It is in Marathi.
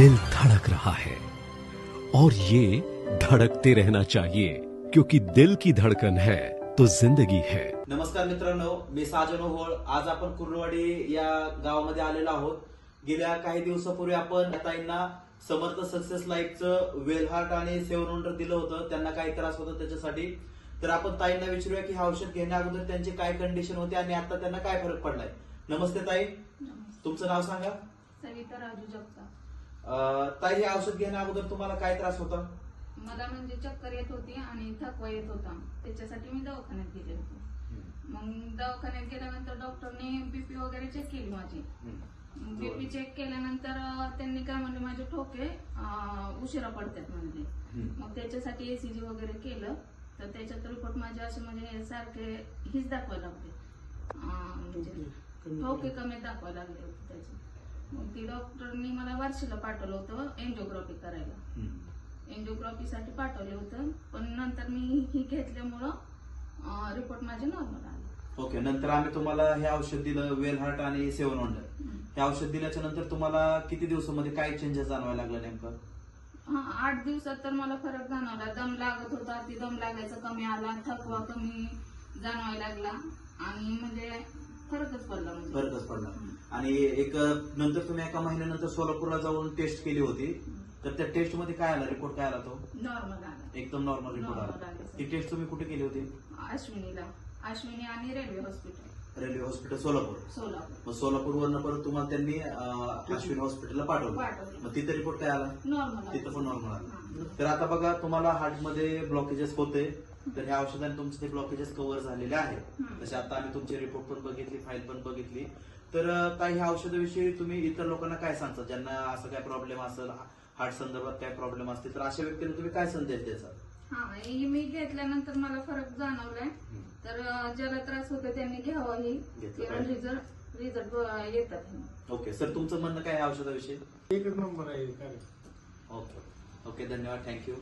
दिल धड़क रहा है और ये धड़कते रहना चाहिए, क्योंकि दिल की धड़कन है तो जिंदगी है। नमस्कार मित्रांनो, मी साजन ओहोळ। आज आपण कुर्डवाडी या गावामध्ये आलेलो आहोत। गेल्या काही दिवसापूर्वी आपण ताईंना समर्थ सक्सेस लाईफचं वेल हार्ट आणि सेवन वंडर दिलं होतं। त्यांना काही त्रास होता त्याच्यासाठी, तर आपण ताईंना विचारूया की हे औषध घेण्या अगोदर त्यांची काय कंडिशन होती आणि आता त्यांना काय फरक पडलाय। नमस्ते ताई, तुमचं नाव सांगा। सविता राजू जगताप। ताई, हे औषध घेण्या अगोदर तुम्हाला काय त्रास होता? मला म्हणजे चक्कर येत होती आणि थकवा येत होता, त्याच्यासाठी मी दवाखान्यात गेले होते। मग दवाखान्यात गेल्यानंतर डॉक्टरने बीपी वगैरे चेक केली माझी। बीपी चेक केल्यानंतर त्यांनी काय म्हणले, माझे ठोके उशिरा पडतात म्हणजे। मग त्याच्यासाठी एसीजी वगैरे केलं, तर त्याच्यात रिपोर्ट माझे असे म्हणजे सारखे हीच दाखवायला लागले, म्हणजे ठोके कमी दाखवायला लागले होते त्याचे। मग ती डॉक्टरनी मला वारशीला पाठवलं होतं एंजिओग्राफी करायला। एंजिओग्राफीसाठी पाठवलं होतं, पण नंतर मी ही घेतल्यामुळं रिपोर्ट माझे नॉर्मल आले। ओके, नंतर आम्ही तुम्हाला हे औषध दिलं, वेल हार्ट आणि सेवन वंडर। हे औषध दिल्याच्या नंतर तुम्हाला किती दिवसामध्ये काय चेंजेस जाणवायला लागला नेमकं? 8 दिवसात तर मला फरक जाणवला। दम लागत होता, ती दम लागायचा कमी आला, थकवा कमी जाणवायला लागला आणि म्हणजे फरकच पडला। फरकच पडला। आणि एक नंतर तुम्ही एका महिन्यानंतर सोलापूरला जाऊन टेस्ट केली होती, तर त्या टेस्ट मध्ये काय आला, रिपोर्ट काय आला? तो नॉर्मल आला, एकदम नॉर्मल रिपोर्ट आला। ती टेस्ट तुम्ही कुठे केली होती? अश्विनी आणि रेल्वे हॉस्पिटल सोलापूर। मग सोलापूरवरनं परत तुम्हाला त्यांनी अश्विनी हॉस्पिटलला पाठवलं, मग तिथे रिपोर्ट काय आला? नॉर्मल, तिथं पण नॉर्मल आला। तर आता बघा, तुम्हाला हार्टमध्ये ब्लॉकेजेस होते, तर ह्या औषधाने तुमचे ते ब्लॉकेजेस कव्हर झालेले आहेत। तसे आता आम्ही तुमचे रिपोर्ट पण बघितली, फाईल पण बघितली। तर ताई, ह्या औषधाविषयी तुम्ही इतर लोकांना काय सांगता, ज्यांना असं काय प्रॉब्लेम असेल, हार्ट संदर्भात काय प्रॉब्लेम असतील, तर अशा व्यक्तीला तुम्ही काय संदेश द्यायचा? ही मी घेतल्यानंतर मला फरक जाणवलाय, तर ज्याला त्रास होतो त्यांनी घ्यावं, ही रिझल्ट येतात। ओके सर, तुमचं म्हणणं काय आहे औषधाविषयी? एकच नंबर आहे. ओके, धन्यवाद, थँक्यू।